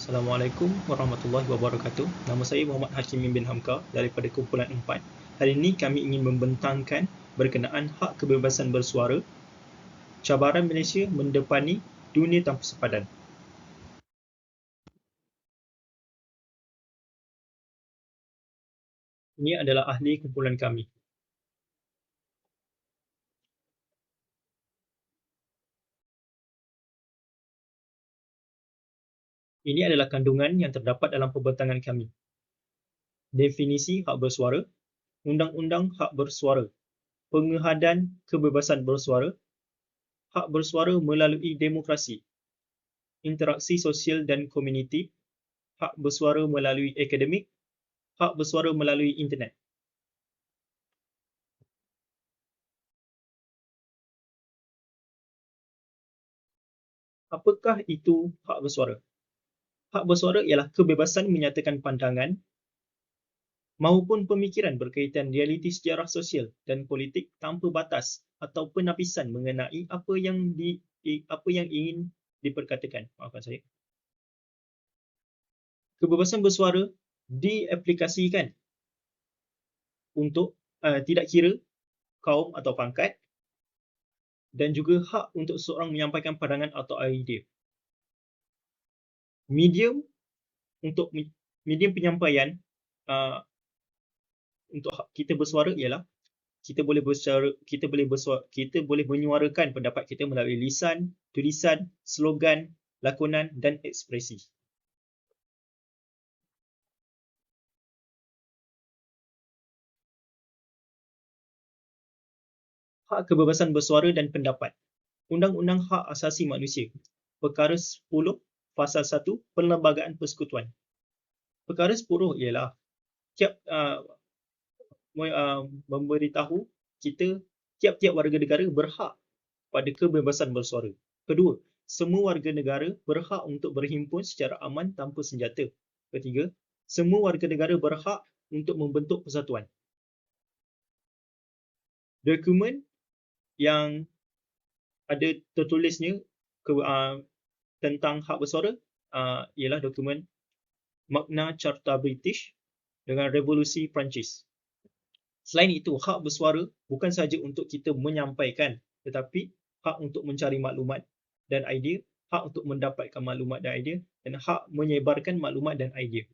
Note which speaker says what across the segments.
Speaker 1: Assalamualaikum warahmatullahi wabarakatuh. Nama saya Muhammad Hakim bin Hamka daripada kumpulan 4. Hari ini kami ingin membentangkan berkenaan hak kebebasan bersuara, cabaran Malaysia mendepani dunia tanpa sepadan. Ini adalah ahli kumpulan kami. Ini adalah kandungan yang terdapat dalam pembentangan kami. Definisi hak bersuara, undang-undang hak bersuara, pengehadan kebebasan bersuara, hak bersuara melalui demokrasi, interaksi sosial dan komuniti, hak bersuara melalui akademik, hak bersuara melalui internet. Apakah itu hak bersuara? Hak bersuara ialah kebebasan menyatakan pandangan maupun pemikiran berkaitan realiti sejarah sosial dan politik tanpa batas atau penapisan mengenai apa yang ingin diperkatakan. Maafkan saya. Kebebasan bersuara diaplikasikan untuk tidak kira kaum atau pangkat dan juga hak untuk seseorang menyampaikan pandangan atau idea. Medium penyampaian untuk kita bersuara ialah kita boleh menyuarakan pendapat kita melalui lisan, tulisan, slogan, lakonan dan ekspresi. Hak kebebasan bersuara dan pendapat. Undang-Undang Hak Asasi Manusia. Perkara 10 Fasal 1 Perlembagaan Persekutuan. Perkara 10 ialah memberitahu kita tiap-tiap warga negara berhak pada kebebasan bersuara. Kedua, semua warga negara berhak untuk berhimpun secara aman tanpa senjata. Ketiga, semua warga negara berhak untuk membentuk persatuan. Dokumen yang ada tertulisnya tentang hak bersuara ialah dokumen Magna Carta British dengan Revolusi Perancis. Selain itu, hak bersuara bukan sahaja untuk kita menyampaikan, tetapi hak untuk mencari maklumat dan idea, hak untuk mendapatkan maklumat dan idea, dan hak menyebarkan maklumat dan idea.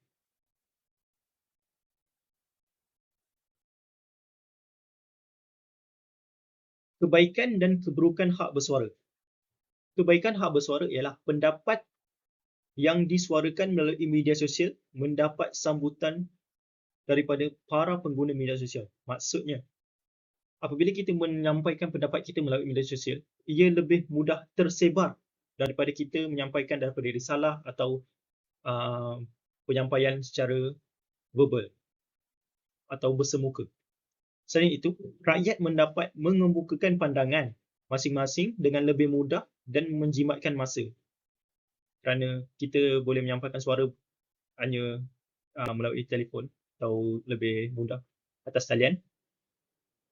Speaker 1: Kebaikan dan keburukan hak bersuara. Kebaikan hak bersuara ialah pendapat yang disuarakan melalui media sosial mendapat sambutan daripada para pengguna media sosial. Maksudnya, apabila kita menyampaikan pendapat kita melalui media sosial, ia lebih mudah tersebar daripada kita menyampaikan daripada risalah atau penyampaian secara verbal atau bersemuka. Selain itu, rakyat mendapat mengemukakan pandangan masing-masing dengan lebih mudah dan menjimatkan masa. Kerana kita boleh menyampaikan suara hanya melalui telefon atau lebih mudah atas talian.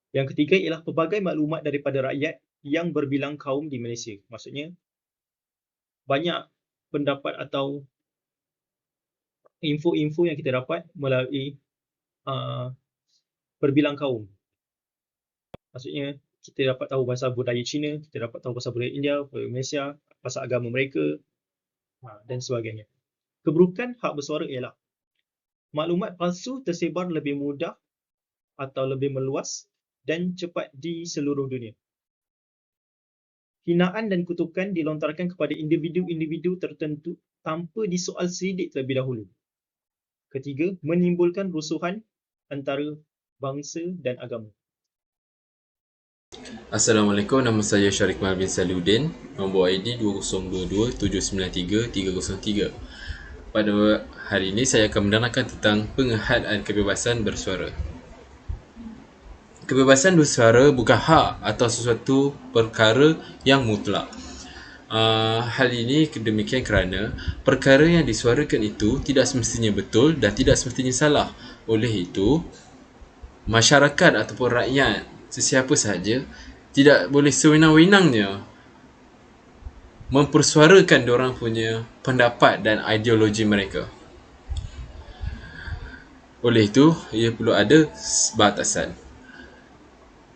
Speaker 1: Yang ketiga ialah pelbagai maklumat daripada rakyat yang berbilang kaum di Malaysia. Maksudnya, banyak pendapat atau info-info yang kita dapat melalui berbilang kaum. Maksudnya, kita dapat tahu pasal budaya Cina, kita dapat tahu pasal budaya India, budaya Malaysia, pasal agama mereka dan sebagainya. Keburukan hak bersuara ialah maklumat palsu tersebar lebih mudah atau lebih meluas dan cepat di seluruh dunia. Hinaan dan kutukan dilontarkan kepada individu-individu tertentu tanpa disoal selidik terlebih dahulu. Ketiga, menimbulkan rusuhan antara bangsa dan agama.
Speaker 2: Assalamualaikum, nama saya Syarik Malvin Saludin, nombor ID 2022793303. Pada hari ini saya akan menerangkan tentang penghadaan kebebasan bersuara. Kebebasan bersuara bukan hak atau sesuatu perkara yang mutlak. Hal ini demikian kerana perkara yang disuarakan itu tidak semestinya betul dan tidak semestinya salah. Oleh itu, masyarakat ataupun rakyat, sesiapa sahaja, tidak boleh sewenang-wenangnya mempersuarakan diorang punya pendapat dan ideologi mereka. Oleh itu, ia perlu ada batasan.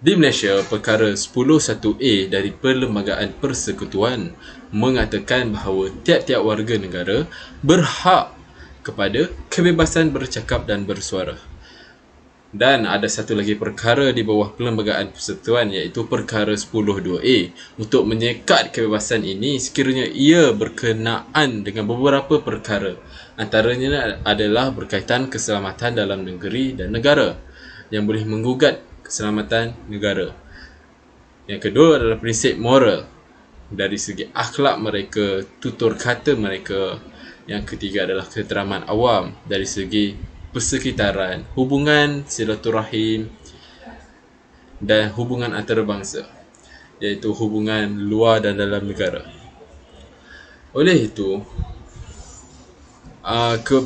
Speaker 2: Di Malaysia, perkara 101A dari Perlembagaan Persekutuan mengatakan bahawa tiap-tiap warga negara berhak kepada kebebasan bercakap dan bersuara. Dan ada satu lagi perkara di bawah Perlembagaan Persekutuan, iaitu perkara 102A untuk menyekat kebebasan ini sekiranya ia berkenaan dengan beberapa perkara. Antaranya adalah berkaitan keselamatan dalam negeri dan negara yang boleh menggugat keselamatan negara. Yang kedua adalah prinsip moral dari segi akhlak mereka, tutur kata mereka. Yang ketiga adalah keteraman awam dari segi persekitaran, hubungan silaturahim dan hubungan antarabangsa, iaitu hubungan luar dan dalam negara. Oleh itu,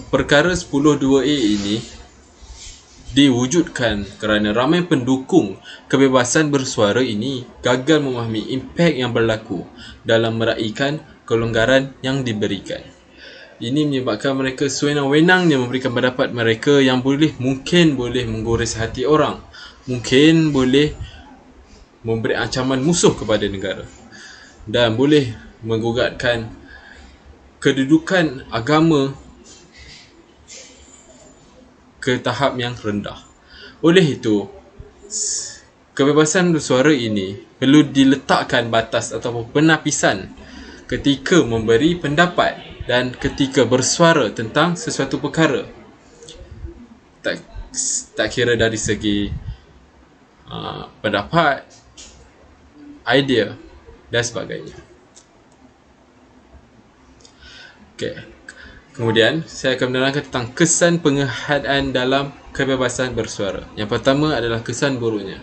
Speaker 2: perkara 102A ini diwujudkan kerana ramai pendukung kebebasan bersuara ini gagal memahami impak yang berlaku dalam meraihkan kelonggaran yang diberikan. Ini menyebabkan mereka sewenang-wenangnya memberikan pendapat mereka yang mungkin boleh menggores hati orang, mungkin boleh memberi ancaman musuh kepada negara dan boleh menggugatkan kedudukan agama ke tahap yang rendah. Oleh itu, kebebasan bersuara ini perlu diletakkan batas ataupun penapisan ketika memberi pendapat dan ketika bersuara tentang sesuatu perkara. Tak kira dari segi pendapat, idea dan sebagainya. Okay. Kemudian, saya akan menerangkan tentang kesan penghadaan dalam kebebasan bersuara. Yang pertama adalah kesan buruknya.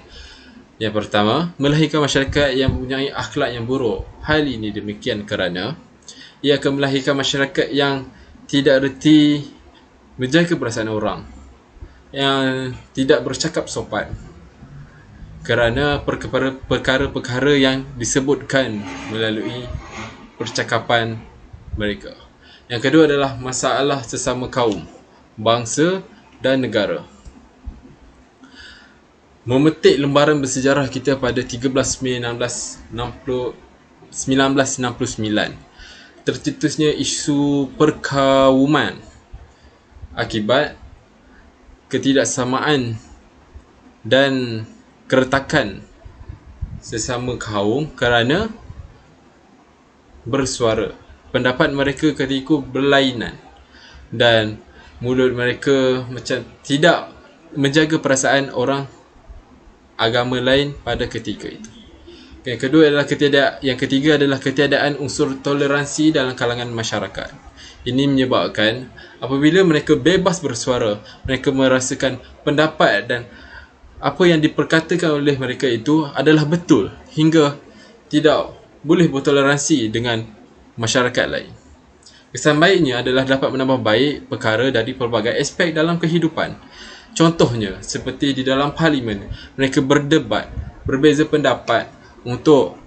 Speaker 2: Yang pertama, melahirkan masyarakat yang mempunyai akhlak yang buruk. Hal ini demikian kerana ia akan melahirkan masyarakat yang tidak reti menjaga perasaan orang, yang tidak bercakap sopan kerana perkara-perkara yang disebutkan melalui percakapan mereka. Yang kedua adalah masalah sesama kaum, bangsa dan negara. Memetik lembaran bersejarah kita pada 1969, tercetusnya isu perkauman akibat ketidaksamaan dan keretakan sesama kaum kerana bersuara. Pendapat mereka ketika itu berlainan dan mulut mereka macam tidak menjaga perasaan orang agama lain pada ketika itu. Yang ketiga adalah ketiadaan unsur toleransi dalam kalangan masyarakat. Ini menyebabkan apabila mereka bebas bersuara, mereka merasakan pendapat dan apa yang diperkatakan oleh mereka itu adalah betul hingga tidak boleh bertoleransi dengan masyarakat lain. Kesan baiknya adalah dapat menambah baik perkara dari pelbagai aspek dalam kehidupan. Contohnya, seperti di dalam parlimen, mereka berdebat, berbeza pendapat untuk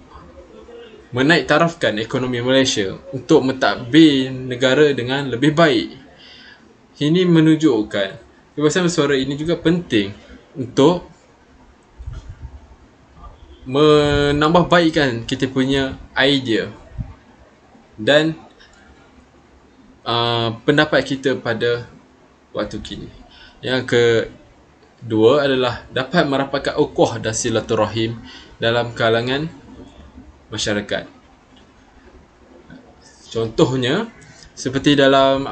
Speaker 2: menaik tarafkan ekonomi Malaysia, untuk mentadbir negara dengan lebih baik. Ini menunjukkan kebebasan bersuara ini juga penting untuk menambah baikkan kita punya idea dan pendapat kita pada waktu kini. Yang kedua adalah dapat merapatkan ukhuwah dan silaturahim dalam kalangan masyarakat. Contohnya seperti dalam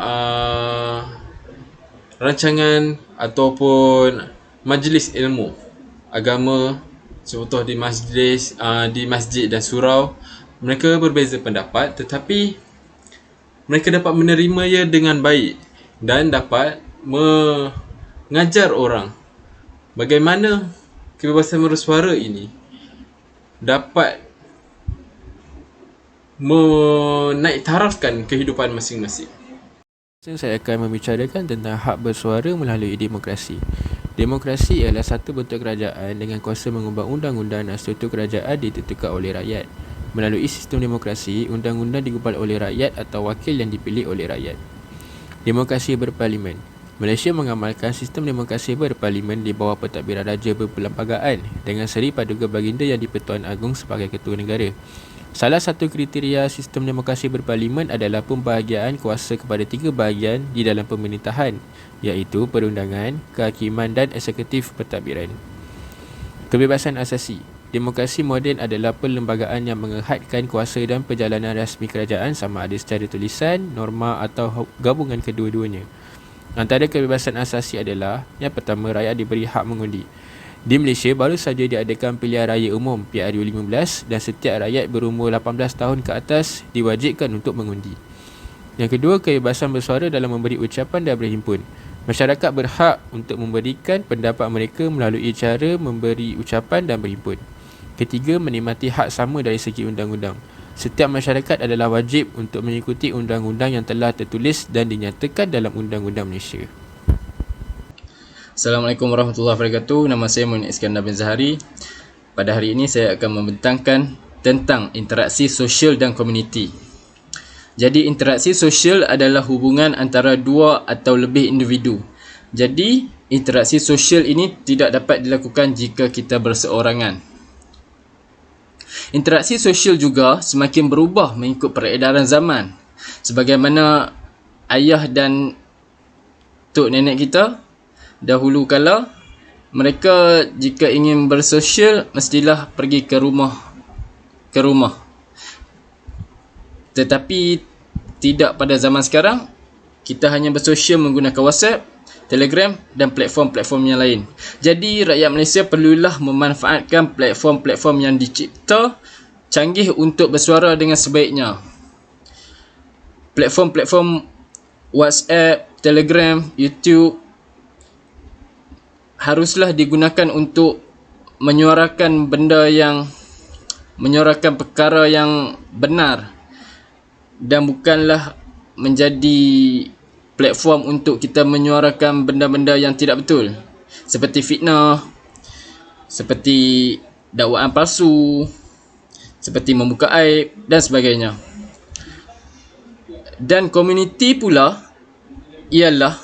Speaker 2: rancangan ataupun majlis ilmu agama, contoh di masjid dan surau, mereka berbeza pendapat tetapi mereka dapat menerimanya dengan baik dan dapat mengajar orang bagaimana kebebasan bersuara ini dapat menaik tarafkan kehidupan masing-masing.
Speaker 3: Saya akan membicarakan tentang hak bersuara melalui demokrasi. Demokrasi ialah satu bentuk kerajaan dengan kuasa mengubah undang-undang dan struktur kerajaan ditentukan oleh rakyat. Melalui sistem demokrasi, undang-undang digubal oleh rakyat atau wakil yang dipilih oleh rakyat. Demokrasi berparlimen. Malaysia mengamalkan sistem demokrasi berparlimen di bawah pentadbiran Raja Berperlembagaan dengan Seri Paduka Baginda yang di-Pertuan Agong sebagai Ketua Negara. Salah satu kriteria sistem demokrasi berparlimen adalah pembahagian kuasa kepada 3 bahagian di dalam pemerintahan, iaitu perundangan, kehakiman dan eksekutif pentadbiran. Kebebasan asasi. Demokrasi moden adalah perlembagaan yang mengehadkan kuasa dan perjalanan rasmi kerajaan sama ada secara tulisan, norma atau gabungan kedua-duanya. Antara kebebasan asasi adalah, yang pertama, rakyat diberi hak mengundi. Di Malaysia baru saja diadakan pilihan raya umum PRU15 dan setiap rakyat berumur 18 tahun ke atas diwajibkan untuk mengundi. Yang kedua, kebebasan bersuara dalam memberi ucapan dan berhimpun. Masyarakat berhak untuk memberikan pendapat mereka melalui cara memberi ucapan dan berhimpun. Ketiga, menikmati hak sama dari segi undang-undang. Setiap masyarakat adalah wajib untuk mengikuti undang-undang yang telah tertulis dan dinyatakan dalam Undang-Undang Malaysia.
Speaker 4: Assalamualaikum warahmatullahi wabarakatuh. Nama saya Muhammad Iskandar bin Zahari. Pada hari ini saya akan membentangkan tentang interaksi sosial dan komuniti. Jadi interaksi sosial adalah hubungan antara dua atau lebih individu. Jadi interaksi sosial ini tidak dapat dilakukan jika kita berseorangan. Interaksi sosial juga semakin berubah mengikut peredaran zaman. Sebagaimana ayah dan tok nenek kita dahulu kala, mereka jika ingin bersosial mestilah pergi ke rumah. Tetapi tidak pada zaman sekarang. Kita hanya bersosial menggunakan WhatsApp, Telegram dan platform-platform yang lain. Jadi rakyat Malaysia perlulah memanfaatkan platform-platform yang dicipta canggih untuk bersuara dengan sebaiknya. Platform-platform WhatsApp, Telegram, YouTube haruslah digunakan untuk menyuarakan perkara yang benar dan bukanlah menjadi platform untuk kita menyuarakan benda-benda yang tidak betul, seperti fitnah, seperti dakwaan palsu, seperti membuka aib dan sebagainya. Dan komuniti pula ialah,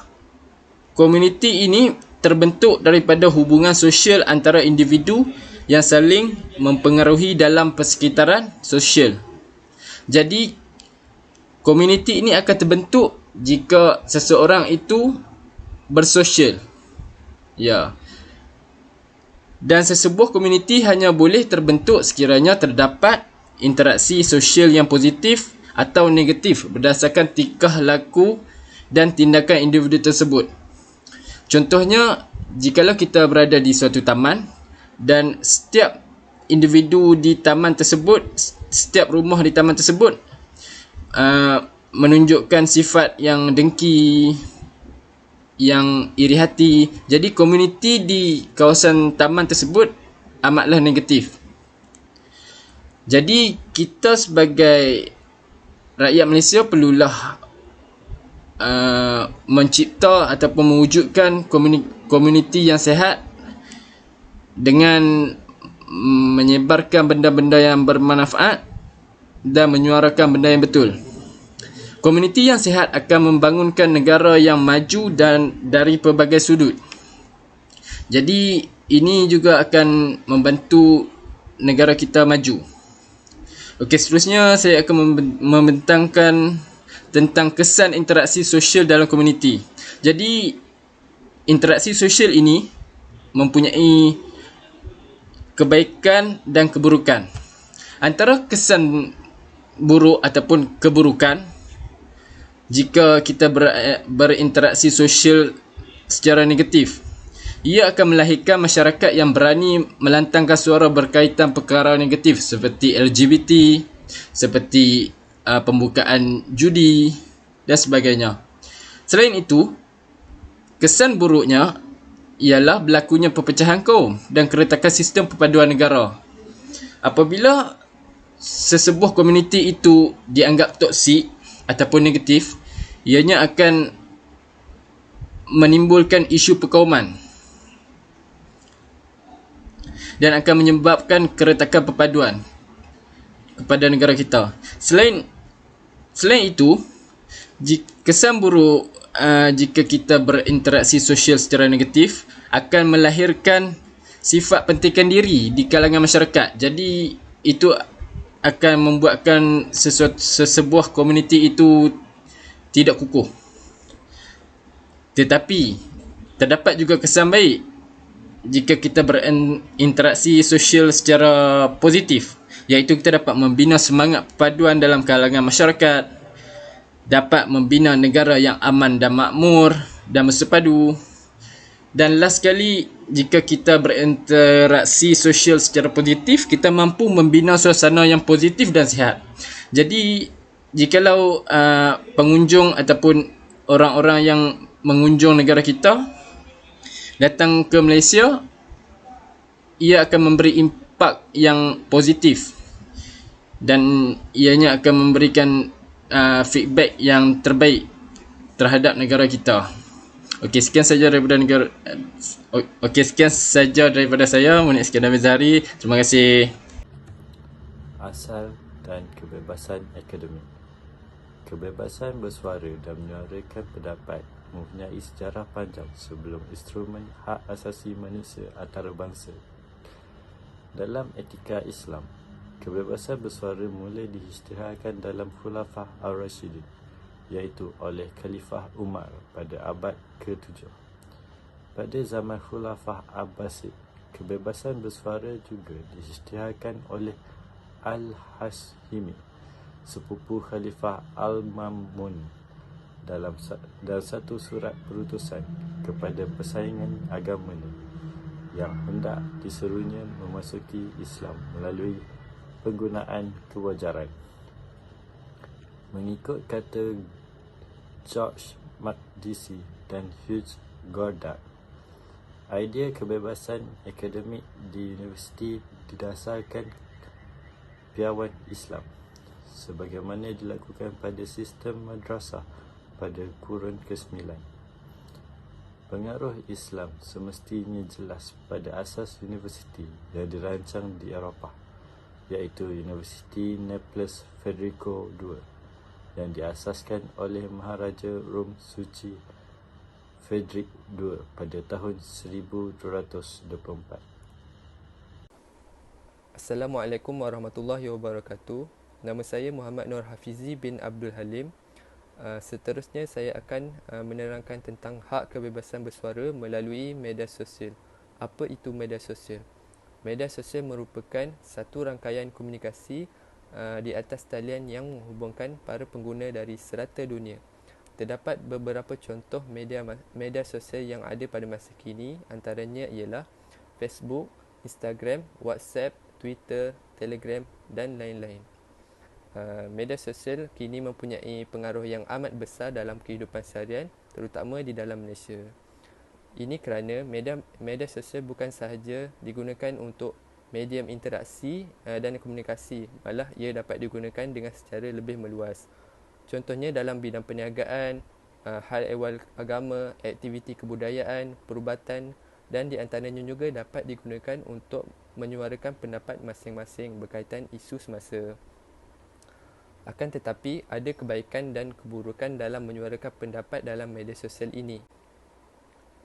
Speaker 4: komuniti ini terbentuk daripada hubungan sosial antara individu yang saling mempengaruhi dalam persekitaran sosial. Jadi komuniti ini akan terbentuk jika seseorang itu bersosial. Ya. Dan sesebuah komuniti hanya boleh terbentuk sekiranya terdapat interaksi sosial yang positif atau negatif berdasarkan tingkah laku dan tindakan individu tersebut. Contohnya, jikalau kita berada di suatu taman dan setiap individu di taman tersebut, setiap rumah di taman tersebut menunjukkan sifat yang dengki, yang iri hati. Jadi komuniti di kawasan taman tersebut amatlah negatif. Jadi kita sebagai rakyat Malaysia perlulah mencipta ataupun mewujudkan komuniti yang sihat dengan menyebarkan benda-benda yang bermanfaat dan menyuarakan benda yang betul. Komuniti yang sihat akan membangunkan negara yang maju dan dari pelbagai sudut. Jadi ini juga akan membantu negara kita maju. Okey, seterusnya saya akan membentangkan tentang kesan interaksi sosial dalam komuniti. Jadi interaksi sosial ini mempunyai kebaikan dan keburukan. Antara kesan buruk ataupun keburukan, jika kita berinteraksi sosial secara negatif, ia akan melahirkan masyarakat yang berani melantangkan suara berkaitan perkara negatif seperti LGBT, seperti pembukaan judi dan sebagainya. Selain itu, kesan buruknya ialah berlakunya perpecahan kaum dan keretakan sistem perpaduan negara. Apabila sesebuah komuniti itu dianggap toksik ataupun negatif, ianya akan menimbulkan isu perkauman dan akan menyebabkan keretakan perpaduan. kepada negara kita. Selain itu, kesan buruk jika kita berinteraksi sosial secara negatif akan melahirkan sifat pentingkan diri di kalangan masyarakat. Jadi itu akan membuatkan sebuah komuniti itu tidak kukuh. Tetapi terdapat juga kesan baik jika kita berinteraksi sosial secara positif, iaitu kita dapat membina semangat perpaduan dalam kalangan masyarakat, dapat membina negara yang aman dan makmur dan bersepadu. Dan last sekali, jika kita berinteraksi sosial secara positif, kita mampu membina suasana yang positif dan sihat. Jadi jikalau pengunjung ataupun orang-orang yang mengunjung negara kita datang ke Malaysia, ia akan memberi impak yang positif dan ianya akan memberikan feedback yang terbaik terhadap negara kita. Okey, sekian saja daripada saya, Munir Iskandar Mizari. Terima kasih.
Speaker 5: Asal dan kebebasan akademik. Kebebasan bersuara dan menyuarakan pendapat mempunyai sejarah panjang sebelum instrumen hak asasi manusia antarabangsa. Dalam etika Islam, kebebasan bersuara mula diisytiharkan dalam Khulafah Ar-Rashidin, iaitu oleh Khalifah Umar pada abad ke-7. Pada zaman Khulafah Abbasid, kebebasan bersuara juga diisytiharkan oleh Al-Hashimi, sepupu Khalifah Al-Mamun, dalam satu surat perutusan kepada persaingan agamanya yang hendak diserunya memasuki Islam melalui penggunaan kewajaran. Mengikut kata George Makdisi dan Hugh Goddard, idea kebebasan akademik di universiti didasarkan piawan Islam sebagaimana dilakukan pada sistem madrasah pada kurun ke-9. Pengaruh Islam semestinya jelas pada asas universiti yang dirancang di Eropah, iaitu Universiti Naples Federico II yang diasaskan oleh Maharaja Rom Suci Frederick II pada tahun 1224.
Speaker 3: Assalamualaikum warahmatullahi wabarakatuh. Nama saya Muhammad Nur Hafizi bin Abdul Halim. Seterusnya saya akan menerangkan tentang hak kebebasan bersuara melalui media sosial. Apa itu media sosial? Media sosial merupakan satu rangkaian komunikasi di atas talian yang menghubungkan para pengguna dari serata dunia. Terdapat beberapa contoh media sosial yang ada pada masa kini, antaranya ialah Facebook, Instagram, WhatsApp, Twitter, Telegram dan lain-lain. Media sosial kini mempunyai pengaruh yang amat besar dalam kehidupan seharian, terutama di dalam Malaysia. Ini kerana media sosial bukan sahaja digunakan untuk medium interaksi dan komunikasi, malah ia dapat digunakan dengan secara lebih meluas. Contohnya dalam bidang perniagaan, hal ehwal agama, aktiviti kebudayaan, perubatan dan di antaranya juga dapat digunakan untuk menyuarakan pendapat masing-masing berkaitan isu semasa. Akan tetapi, ada kebaikan dan keburukan dalam menyuarakan pendapat dalam media sosial ini.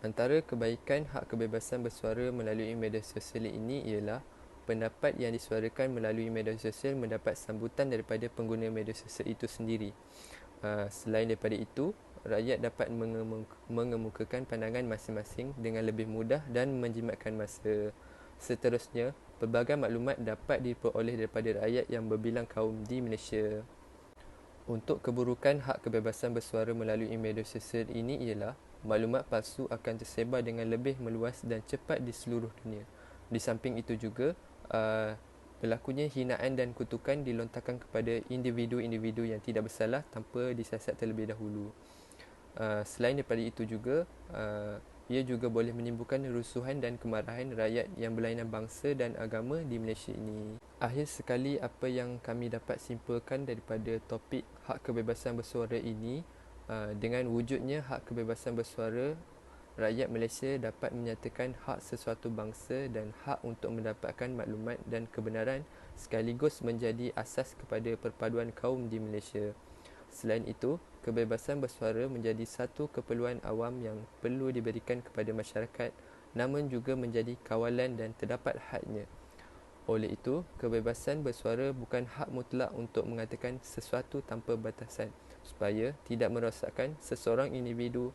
Speaker 3: Antara kebaikan hak kebebasan bersuara melalui media sosial ini ialah pendapat yang disuarakan melalui media sosial mendapat sambutan daripada pengguna media sosial itu sendiri. Selain daripada itu, rakyat dapat mengemukakan pandangan masing-masing dengan lebih mudah dan menjimatkan masa. Seterusnya, pelbagai maklumat dapat diperoleh daripada rakyat yang berbilang kaum di Malaysia. Untuk keburukan hak kebebasan bersuara melalui media sosial ini ialah maklumat palsu akan tersebar dengan lebih meluas dan cepat di seluruh dunia. Di samping itu juga, berlakunya hinaan dan kutukan dilontarkan kepada individu-individu yang tidak bersalah tanpa disiasat terlebih dahulu. Selain daripada itu juga, ia juga boleh menimbulkan rusuhan dan kemarahan rakyat yang berlainan bangsa dan agama di Malaysia ini. Akhir sekali, apa yang kami dapat simpulkan daripada topik hak kebebasan bersuara ini, dengan wujudnya hak kebebasan bersuara rakyat Malaysia dapat menyatakan hak sesuatu bangsa dan hak untuk mendapatkan maklumat dan kebenaran sekaligus menjadi asas kepada perpaduan kaum di Malaysia. Selain itu, kebebasan bersuara menjadi satu keperluan awam yang perlu diberikan kepada masyarakat, namun juga menjadi kawalan dan terdapat hadnya. Oleh itu, kebebasan bersuara bukan hak mutlak untuk mengatakan sesuatu tanpa batasan, supaya tidak merosakkan seseorang individu,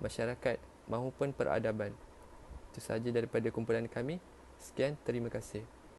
Speaker 3: masyarakat maupun peradaban. Itu sahaja daripada kumpulan kami. Sekian, terima kasih.